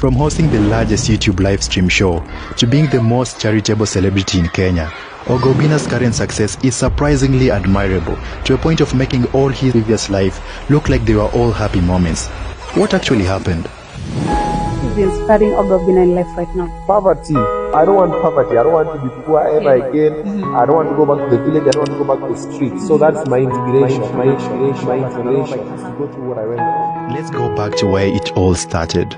From hosting the largest YouTube live stream show to being the most charitable celebrity in Kenya, Oga Obina's current success is surprisingly admirable, to a point of making all his previous life look like they were all happy moments. What actually happened? Is inspiring Oga Obina in life right now? Poverty. I don't want poverty. I don't want to be poor ever again. I don't want to go back to the village. I don't want to go back to the streets. So that's my inspiration. My inspiration. Go through what I went through. Let's go back to where it all started.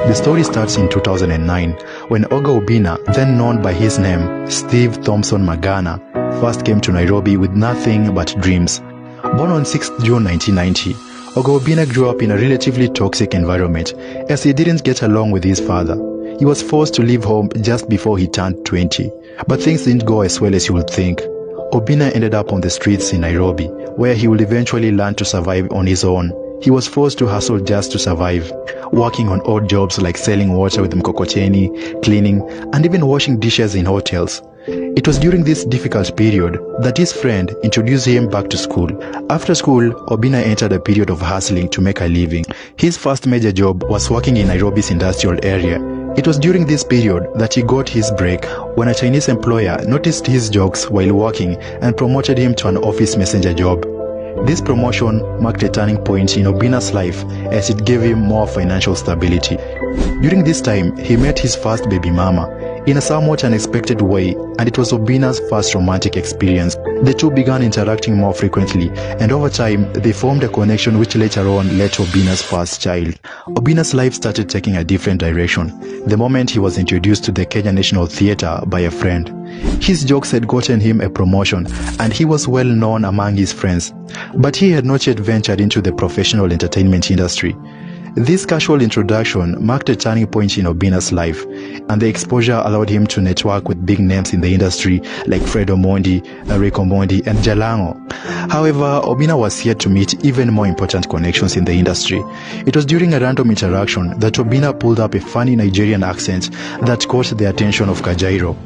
The story starts in 2009 when Oga Obina, then known by his name Steve Thompson Magana, first came to Nairobi with nothing but dreams. Born on 6th June 1990, Oga Obina grew up in a relatively toxic environment as he didn't get along with his father. He was forced to leave home just before he turned 20, but things didn't go as well as you would think. Obina ended up on the streets in Nairobi, where he would eventually learn to survive on his own. He was forced to hustle just to survive, working on odd jobs like selling water with mkokoteni, cleaning, and even washing dishes in hotels. It was during this difficult period that his friend introduced him back to school. After school, Obina entered a period of hustling to make a living. His first major job was working in Nairobi's industrial area. It was during this period that he got his break, when a Chinese employer noticed his jokes while working and promoted him to an office messenger job. This promotion marked a turning point in Obina's life as it gave him more financial stability. During this time, he met his first baby mama in a somewhat unexpected way, and it was Obina's first romantic experience. The two began interacting more frequently, and over time, they formed a connection which later on led to Obina's first child. Obina's life started taking a different direction the moment he was introduced to the Kenya National Theatre by a friend. His jokes had gotten him a promotion, and he was well known among his friends, but he had not yet ventured into the professional entertainment industry. This casual introduction marked a turning point in Obina's life, and the exposure allowed him to network with big names in the industry like Fred Omondi, Rico Mondi, and Jalango. However, Obina was yet to meet even more important connections in the industry. It was during a random interaction that Obina pulled up a funny Nigerian accent that caught the attention of Kajairo.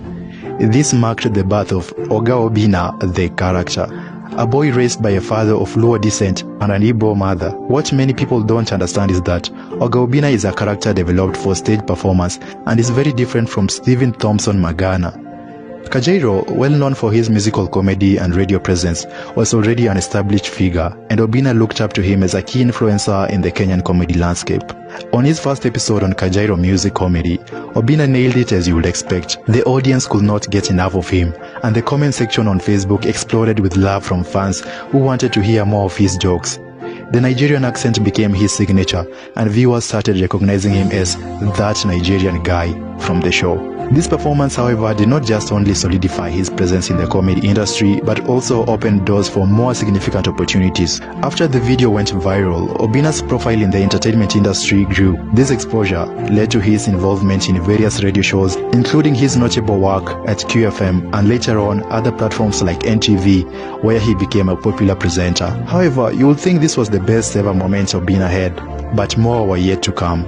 This marked the birth of Oga Obina, the character. A boy raised by a father of Luo descent and an Igbo mother. What many people don't understand is that Oga Obina is a character developed for stage performance and is very different from Stephen Thompson Magana. Kajairo, well known for his musical comedy and radio presence, was already an established figure, and Obina looked up to him as a key influencer in the Kenyan comedy landscape. On his first episode on Kajairo Music Comedy, Obina nailed it as you would expect. The audience could not get enough of him, and the comment section on Facebook exploded with love from fans who wanted to hear more of his jokes. The Nigerian accent became his signature, and viewers started recognizing him as that Nigerian guy from the show. This performance, however, did not just only solidify his presence in the comedy industry, but also opened doors for more significant opportunities. After the video went viral, Obina's profile in the entertainment industry grew. This exposure led to his involvement in various radio shows, including his notable work at QFM and later on other platforms like NTV, where he became a popular presenter. However, you would think this was the best ever moment Obina had, but more were yet to come.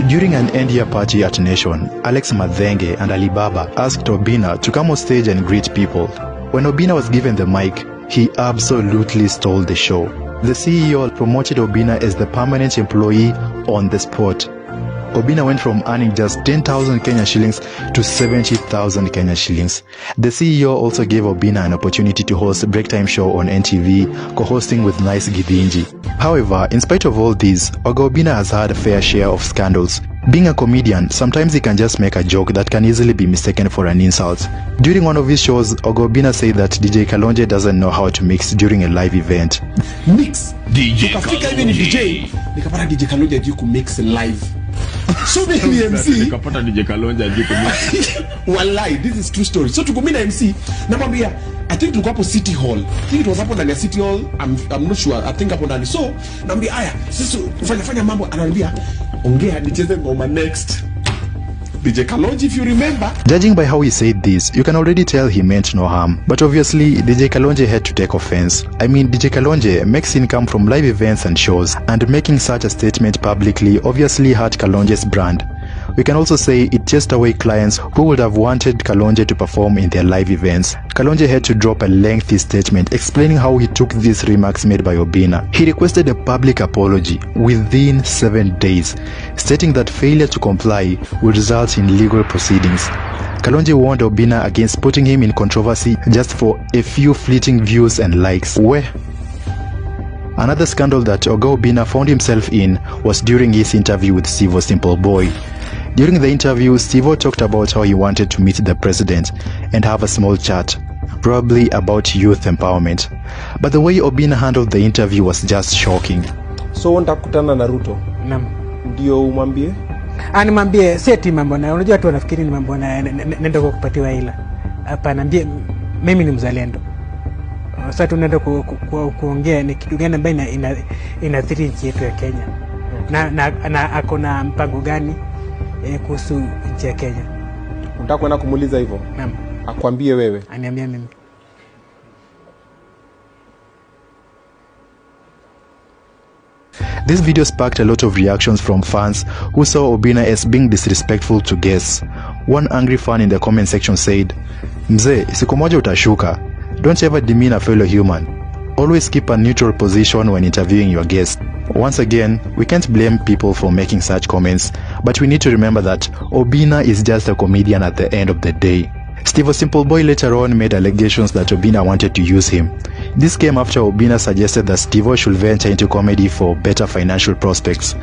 During an end-year party at Nation, Alex Madhenge and Alibaba asked Obina to come on stage and greet people. When Obina was given the mic, he absolutely stole the show. The CEO promoted Obina as the permanent employee on the spot. Obina went from earning just 10,000 Kenya shillings to 70,000 Kenya shillings. The CEO also gave Obina an opportunity to host a break time show on NTV, co-hosting with Nice Gidinji. However, in spite of all these, Oga Obina has had a fair share of scandals. Being a comedian, sometimes he can just make a joke that can easily be mistaken for an insult. During one of his shows, Oga Obina said that DJ Kalonje doesn't know how to mix during a live event. Mix? DJ Kalonje. Even DJ, nikapata DJ Kalonje ajui ku mix live. So many MC nikapata DJ Kalonje ajui ku mix. Wallahi, this is true story. So tukumina MC, namwambia, I think tulikuwa hapo City Hall. I think it was hapo ndani ya City Hall. I'm not sure. I think hapo ndani. So, namwambia, aya, sisi fanya mambo, ananiambia, ongea nicheze ngoma next. DJ Kalonje, if you remember. Judging by how he said this, you can already tell he meant no harm. But obviously, DJ Kalonje had to take offense. I mean, DJ Kalonje makes income from live events and shows, and making such a statement publicly obviously hurt Kalonje's brand. We can also say it chased away clients who would have wanted Kalonje to perform in their live events. Kalonje had to drop a lengthy statement explaining how he took these remarks made by Obina. He requested a public apology within 7 days, stating that failure to comply would result in legal proceedings. Kalonje warned Obina against putting him in controversy just for a few fleeting views and likes. Another scandal that Oga Obina found himself in was during his interview with Steve Simple Boy. During the interview, Steve talked about how he wanted to meet the president and have a small chat, probably about youth empowerment. But the way Obina handled the interview was just shocking. So untakutana na Ruto? Naam. Ndio umwambie? Nimwambie si eti mambo na unajua watu wanafikiri ni mambo na nenda kwa kupatiwa hela. Hapana, mimi ni mzalendo. Sasa tunaenda kuongea ni kitu gani ambayo inaathiri nchi yetu ya Kenya. Na akona mpango gani kuhusu nchi ya Kenya. Unataka kwenda kumuuliza hivyo? Naam. Akwambie wewe? Aniambia mimi. This video sparked a lot of reactions from fans who saw Obina as being disrespectful to guests. One angry fan in the comment section said, "Mzee, siku moja utashuka. Don't ever demean a fellow human. Always keep a neutral position when interviewing your guests." Once again, we can't blame people for making such comments, but we need to remember that Obina is just a comedian at the end of the day. Steve Simple Boy later on made allegations that Obina wanted to use him. This came after Obina suggested that Steve should venture into comedy for better financial prospects.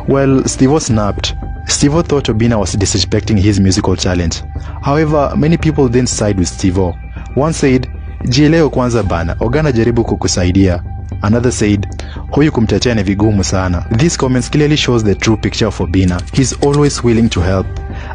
Well, Steve snapped. Steve thought Obina was disrespecting his musical talent. However, many people didn't side with Steve. One said, "Jieleo kwanza bana, Ogana jaribu kukusaidia." Another said, "Huyu kumtetea ni vigumu sana." These comments clearly shows the true picture of Obina. He's always willing to help,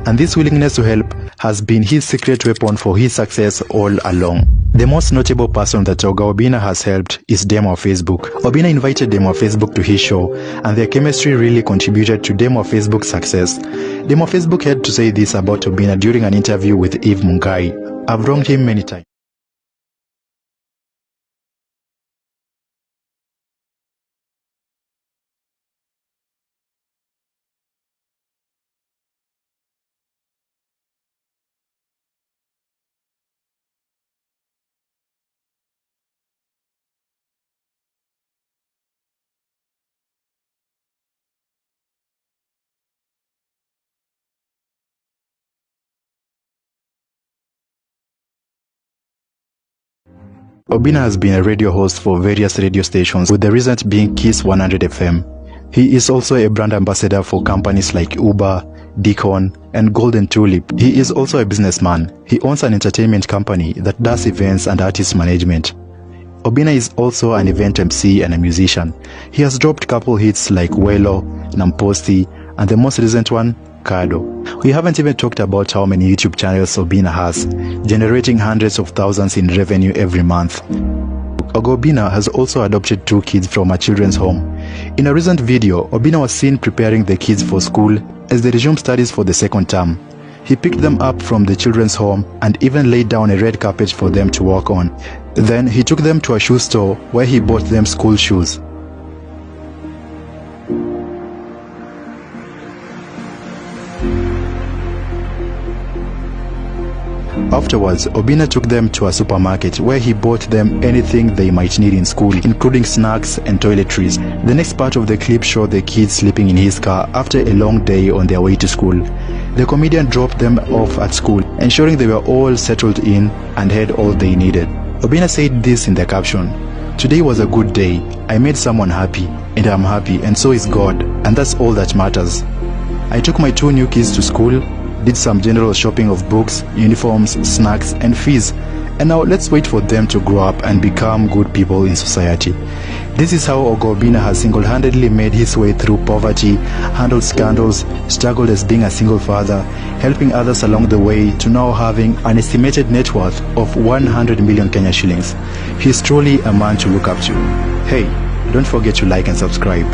and this willingness to help has been his secret weapon for his success all along. The most notable person that Oga Obina has helped is Demo Facebook. Obina invited Demo Facebook to his show, and their chemistry really contributed to Demo Facebook's success. Demo Facebook had to say this about Obina during an interview with Eve Mungai. "I've wronged him many times. Obina has been a radio host for various radio stations, with the recent being Kiss 100 FM. He is also a brand ambassador for companies like Uber, Deacon, and Golden Tulip. He is also a businessman. He owns an entertainment company that does events and artist management. Obina is also an event MC and a musician. He has dropped couple hits like Welo, Namposti, and the most recent one, Kado. We haven't even talked about how many YouTube channels Obina has, generating hundreds of thousands in revenue every month. Oga Obina has also adopted 2 kids from a children's home. In a recent video, Obina was seen preparing the kids for school as they resumed studies for the second term. He picked them up from the children's home and even laid down a red carpet for them to walk on. Then he took them to a shoe store where he bought them school shoes. Afterwards, Obina took them to a supermarket where he bought them anything they might need in school, including snacks and toiletries. The next part of the clip showed the kids sleeping in his car after a long day on their way to school. The comedian dropped them off at school, ensuring they were all settled in and had all they needed. Obina said this in the caption, "Today was a good day. I made someone happy, and I'm happy, and so is God, and that's all that matters. I took my 2 new kids to school, did some general shopping of books, uniforms, snacks, and fees. And now let's wait for them to grow up and become good people in society." This is how Oga Obina has single-handedly made his way through poverty, handled scandals, struggled as being a single father, helping others along the way to now having an estimated net worth of 100 million Kenya shillings. He's truly a man to look up to. Hey, don't forget to like and subscribe.